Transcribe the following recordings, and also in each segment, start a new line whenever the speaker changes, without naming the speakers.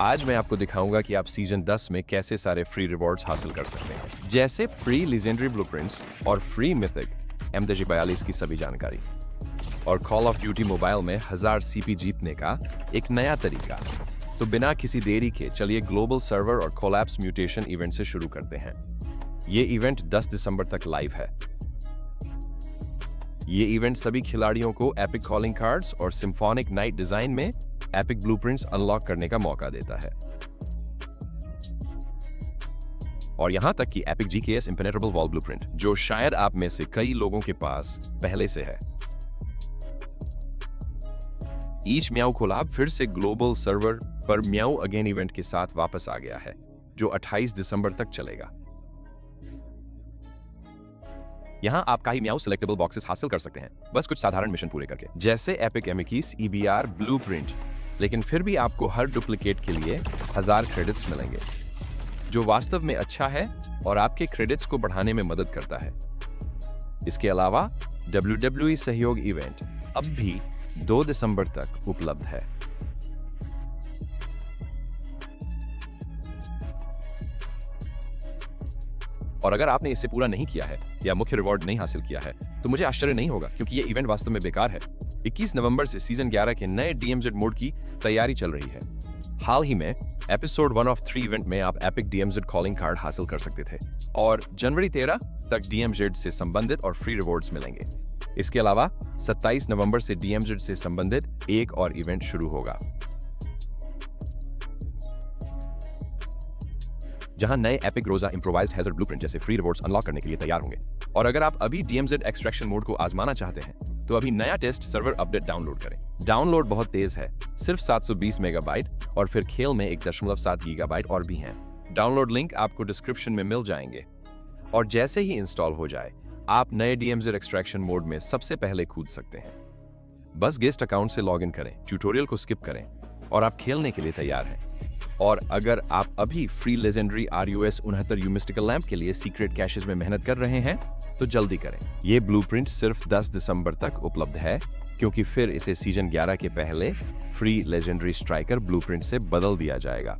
आज मैं आपको दिखाऊंगा कि आप सीजन 10 में कैसे सारे फ्री रिवॉर्ड्स हासिल कर सकते हैं, जैसे फ्री लीजेंडरी ब्लूप्रिंट्स और फ्री मिथिक MDG42 की सभी जानकारी और कॉल ऑफ ड्यूटी मोबाइल में 1000 CP जीतने का एक नया तरीका। तो बिना किसी देरी के चलिए ग्लोबल सर्वर और कोलैप्स म्यूटेशन इवेंट से शुरू करते हैं। ये इवेंट 10 दिसंबर तक लाइव है। ये इवेंट सभी खिलाड़ियों को एपिक कॉलिंग कार्ड्स और सिम्फोनिक नाइट डिजाइन में एपिक ब्लूप्रिंट्स अनलॉक करने का मौका देता है, और यहां तक कि epic GKS impenetrable wall blueprint, जो शायद आप में से कई लोगों के पास पहले से है। ईच म्याऊ कोलैब फिर से ग्लोबल सर्वर पर म्याऊ अगेन इवेंट के साथ वापस आ गया है, जो 28 दिसंबर तक चलेगा। यहां आप कई म्याऊ सिलेक्टेबल बॉक्सेस हासिल कर सकते हैं, बस कुछ साधारण मिशन पूरे करके, जैसे एपिक M21 EBR ब्लूप्रिंट। लेकिन फिर भी आपको हर डुप्लीकेट के लिए 1000 क्रेडिट्स मिलेंगे, जो वास्तव में अच्छा है और आपके क्रेडिट्स को बढ़ाने में मदद करता है। इसके अलावा WWE सहयोग इवेंट अब भी 2 दिसंबर तक उपलब्ध है। और अगर आपने इससे पूरा नहीं किया है या मुख्य रिवॉर्ड नहीं हासिल किया है, तो मुझे आश्चर्य नहीं होगा, क्योंकि ये इवेंट वास्तव में बेकार है। 21 नवंबर से सीजन 11 के नए DMZ मोड की तैयारी चल रही है। हाल ही में एपिसोड 1 of 3 इवेंट में आप एपिक DMZ कॉलिंग कार्ड हासिल कर सकते थे, और जनवरी 13 तक DMZ से संबंधित और फ्री रिवॉर्ड्स मिलेंगे। इसके अलावा 27 नवंबर से DMZ से संबंधित एक और इवेंट शुरू होगा, जहां नए एपिक रोजा इम्प्रोवाइज्ड हैजर्ड ब्लूप्रिंट जैसे फ्री रिवॉर्ड्स अनलॉक करने के लिए तैयार होंगे। और अगर आप अभी DMZ एक्सट्रैक्शन मोड को आजमाना चाहते हैं, तो अभी नया टेस्ट सर्वर अपडेट डाउनलोड करें। डाउनलोड बहुत तेज है, सिर्फ 720 मेगाबाइट, और फिर खेल में 1.7 गीगाबाइट और भी हैं। डाउनलोड लिंक आपको डिस्क्रिप्शन में मिल जाएंगे, और जैसे ही इंस्टॉल हो जाए, आप नए DMZ एक्सट्रैक्शन मोड में सबसे पहले कूद सकते हैं। बस गेस्ट अकाउंट से लॉग इन करें, ट्यूटोरियल को स्किप करें, और आप खेलने के लिए तैयार हैं। और अगर आप अभी free legendary RUS 69 mystical lamp के लिए सीक्रेट कैशेस में मेहनत कर रहे हैं, तो जल्दी करें। ये ब्लूप्रिंट सिर्फ 10 दिसंबर तक उपलब्ध है, क्योंकि फिर इसे सीजन 11 के पहले फ्री लेजेंडरी स्ट्राइकर ब्लूप्रिंट से बदल दिया जाएगा।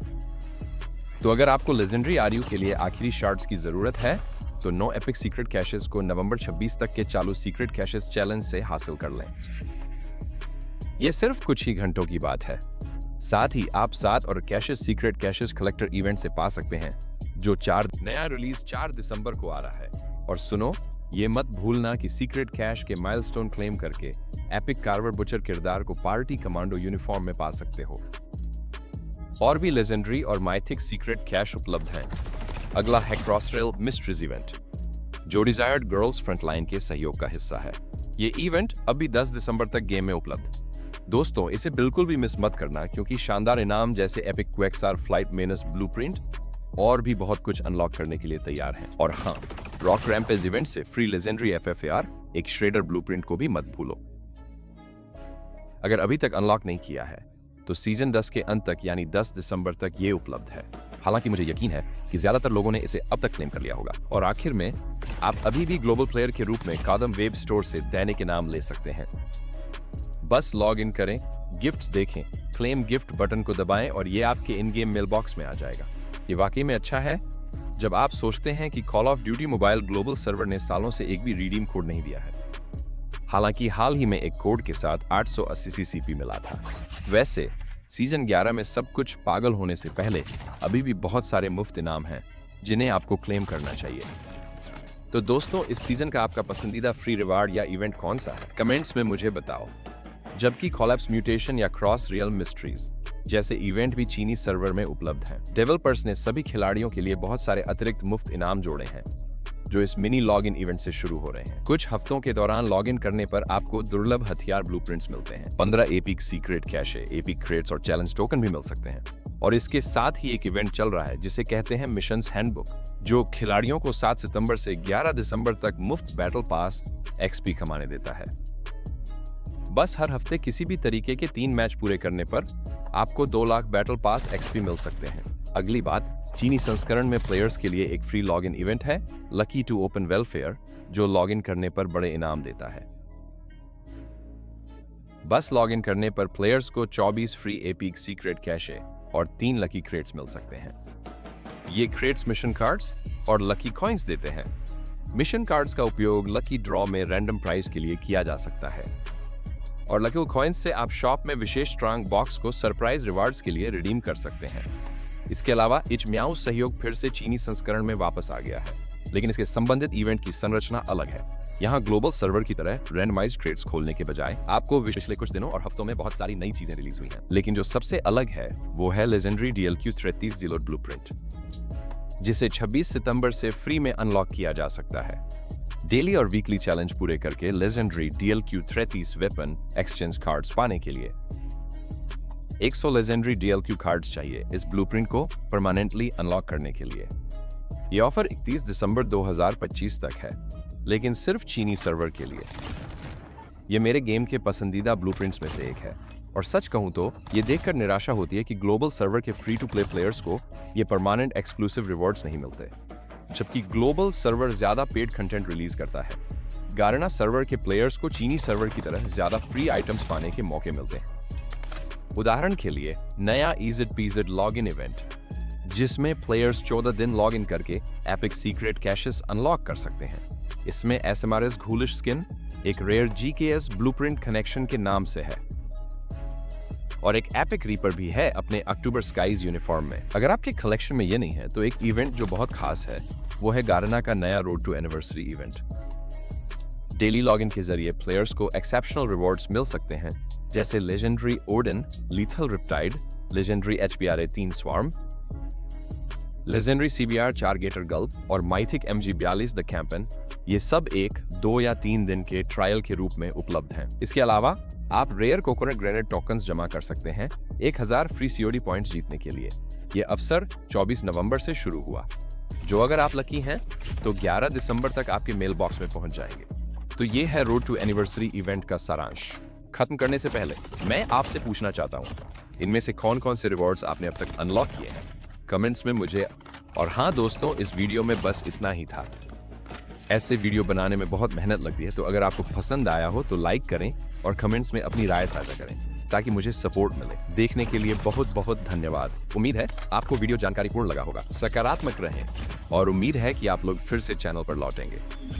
तो अगर आपको लेजेंडरी RU के लिए आखिरी शार्ड्स की जरूरत है, तो नो एपिक सीक्रेट कैशेस को नवंबर 26 तक के चालू सीक्रेट कैशेस चैलेंज से हासिल कर लें। यह सिर्फ कुछ ही घंटों की बात है। साथ ही आप 7 और caches secret caches collector event से पा सकते हैं, जो नया रिलीज 4 दिसंबर को आ रहा है। और सुनो, ये मत भूलना कि सीक्रेट कैश के माइलस्टोन क्लेम करके एपिक कार्वर बुचर किरदार को पार्टी कमांडो यूनिफॉर्म में पा सकते हो। और भी लेजेंडरी और माइथिक सीक्रेट कैश उपलब्ध हैं। अगला है क्रॉसरेल मिस्ट्रीज इवेंट, जो डिजायर्ड गर्ल्स फ्रंटलाइन के सहयोग का हिस्सा है। ये इवेंट अभी 10 दिसंबर तक गेम में उपलब्ध। दोस्तों, इसे बिल्कुल भी मिस मत करना, क्योंकि शानदार इनाम जैसे एपिक क्वेक्सार फ्लाइट मेनस ब्लूप्रिंट और भी बहुत कुछ अनलॉक करने के लिए तैयार हैं। और हाँ, रॉक रैम्पेज इवेंट से फ्री लेजेंडरी FFAR एक श्रेडर ब्लूप्रिंट को भी मत भूलो। अगर अभी तक अनलॉक नहीं किया है, तो सीजन 10 के अंत तक यानी 10 दिसंबर तक ये उपलब्ध है। हालांकि मुझे यकीन है कि ज्यादातर लोगों ने इसे अब तक क्लेम कर लिया होगा। और आखिर में, आप अभी भी ग्लोबल प्लेयर के रूप में कादम वेब स्टोर से दैनिक इनाम ले सकते हैं। बस लॉग इन करें, गिफ्ट्स देखें, क्लेम गिफ्ट बटन को दबाएं, और ये आपके इन गेम मेल बॉक्स में आ जाएगा। ये वाकई में अच्छा है जब आप सोचते हैं कि call of duty mobile global server ने सालों से एक भी रिडीम कोड नहीं दिया है। हालांकि हाल ही में एक कोड के साथ 880 CP मिला था। वैसे सीजन 11 में सब कुछ पागल होने से पहले अभी भी बहुत सारे मुफ्त इनाम हैं, जिन्हें आपको क्लेम करना चाहिए। तो दोस्तों, इस सीजन का आपका पसंदीदा फ्री रिवार्ड या इवेंट कौन सा है? कमेंट्स में मुझे बताओ। जबकि कोलैप्स म्यूटेशन या क्रॉस रियल मिस्ट्रीज जैसे इवेंट भी चीनी सर्वर में उपलब्ध हैं। डेवलपर्स ने सभी खिलाड़ियों के लिए बहुत सारे अतिरिक्त मुफ्त इनाम जोड़े हैं, जो इस मिनी लॉग इन इवेंट से शुरू हो रहे हैं। कुछ हफ्तों के दौरान लॉग इन करने पर आपको दुर्लभ हथियार ब्लूप्रिंट्स मिलते हैं, 15 epic secret cache, epic crates और चैलेंज टोकन भी मिल सकते हैं। और इसके साथ ही एक इवेंट चल रहा है जिसे कहते हैं मिशंस हैंडबुक, जो खिलाड़ियों को 7 सितंबर से 11 दिसंबर तक मुफ्त बैटल पास XP कमाने देता है। बस हर हफ्ते किसी भी तरीके के 3 मैच पूरे करने पर आपको 2 लाख बैटल पास XP मिल सकते हैं। अगली बात, चीनी संस्करण में प्लेयर्स के लिए एक फ्री लॉग इन इवेंट है, लकी टू ओपन वेलफेयर, जो लॉग इन करने पर बड़े इनाम देता है। बस लॉग इन करने पर प्लेयर्स को 24 फ्री एपिक सीक्रेट कैशे और 3 लकी क्रेट्स मिल सकते हैं। ये क्रेट्स मिशन कार्ड्स और लकी कॉइन्स देते हैं। मिशन कार्ड्स का उपयोग लकी ड्रॉ में रैंडम प्राइज के लिए किया जा सकता है और लकी कॉइन्स से आप शॉप में विशेष स्ट्रांग बॉक्स को सरप्राइज रिवार्ड्स के लिए रिडीम कर सकते हैं। इसके अलावा इच म्याऊ सहयोग फिर से चीनी संस्करण में वापस आ गया है, लेकिन इसके संबंधित इवेंट की संरचना अलग है। यहाँ ग्लोबल सर्वर की तरह रैंडमाइज्ड क्रेट्स खोलने के बजाय आपको पिछले कुछ दिनों और हफ्तों में बहुत सारी नई चीजें रिलीज हुई हैं, लेकिन जो सबसे अलग है वो है लेजेंडरी DLQ 33 जीलोड ब्लूप्रिंट, जिसे 26 सितंबर से फ्री में अनलॉक किया जा सकता है। डेली और वीकली चैलेंज पूरे करके legendary DLQ 33 weapon exchange cards पाने के लिए 100 लेजेंडरी DLQ कार्ड्स चाहिए इस ब्लूप्रिंट को परमानेंटली अनलॉक करने के लिए। ये ऑफर 31 दिसंबर 2025 तक है, लेकिन सिर्फ चीनी सर्वर के लिए। ये मेरे गेम के पसंदीदा ब्लूप्रिंट्स में से एक है और सच कहूं तो ये देखकर निराशा होती है कि ग्लोबल सर्वर के फ्री टू प्ले प्लेयर्स को ये परमानेंट एक्सक्लूसिव रिवॉर्ड्स नहीं मिलते, जबकि ग्लोबल सर्वर ज्यादा पेड कंटेंट रिलीज करता है। गारना सर्वर के प्लेयर्स को चीनी सर्वर की तरह ज्यादा फ्री आइटम्स पाने के मौके मिलते हैं। उदाहरण के लिए नया EZPZ लॉगिन इवेंट, जिसमें प्लेयर्स 14 दिन लॉगिन करके एपिक सीक्रेट कैशेस अनलॉक कर सकते हैं। इसमें SMRS घूलिश स्किन एक रेयर GKS ब्लूप्रिंट कनेक्शन के नाम से है और एक एपिक रीपर भी है अपने अक्टूबर स्काइज यूनिफॉर्म में। अगर आपके कलेक्शन में ये नहीं है तो एक इवेंट जो बहुत खास है वो है गारना का नया road to anniversary event. Daily login के जरिए प्लेयर्स को एक्सेप्शनल रिवॉर्ड्स मिल सकते हैं, जैसे legendary Odin Lethal Riptide, legendary HBRA 3 Swarm, legendary CBR 4 Gator Gulp और माइथिक MG42 द कैंपन। ये सब 1, 2 या 3 दिन के ट्रायल के रूप में उपलब्ध हैं। इसके अलावा आप रेयर कोकोनट ग्रेनेड टोकन्स जमा कर सकते हैं 1000 फ्री COD पॉइंट्स जीतने के लिए। ये अवसर 24 नवंबर से शुरू हुआ, जो अगर आप लकी हैं तो 11 दिसंबर तक आपके मेल बॉक्स में पहुंच जाएंगे। तो ये है रोड टू एनिवर्सरी इवेंट का सारांश। खत्म करने से पहले मैं आपसे पूछना चाहता हूँ, इनमें से कौन कौन से रिवॉर्ड्स आपने अब तक अनलॉक किए हैं? कमेंट्स में मुझे। और हाँ दोस्तों, इस वीडियो में बस इतना ही था। ऐसे वीडियो बनाने में बहुत मेहनत लगती है, तो अगर आपको पसंद आया हो तो लाइक करें और कमेंट्स में अपनी राय साझा करें ताकि मुझे सपोर्ट मिले। देखने के लिए बहुत बहुत धन्यवाद। उम्मीद है आपको वीडियो जानकारीपूर्ण लगा होगा। सकारात्मक रहें और उम्मीद है कि आप लोग फिर से चैनल पर लौटेंगे।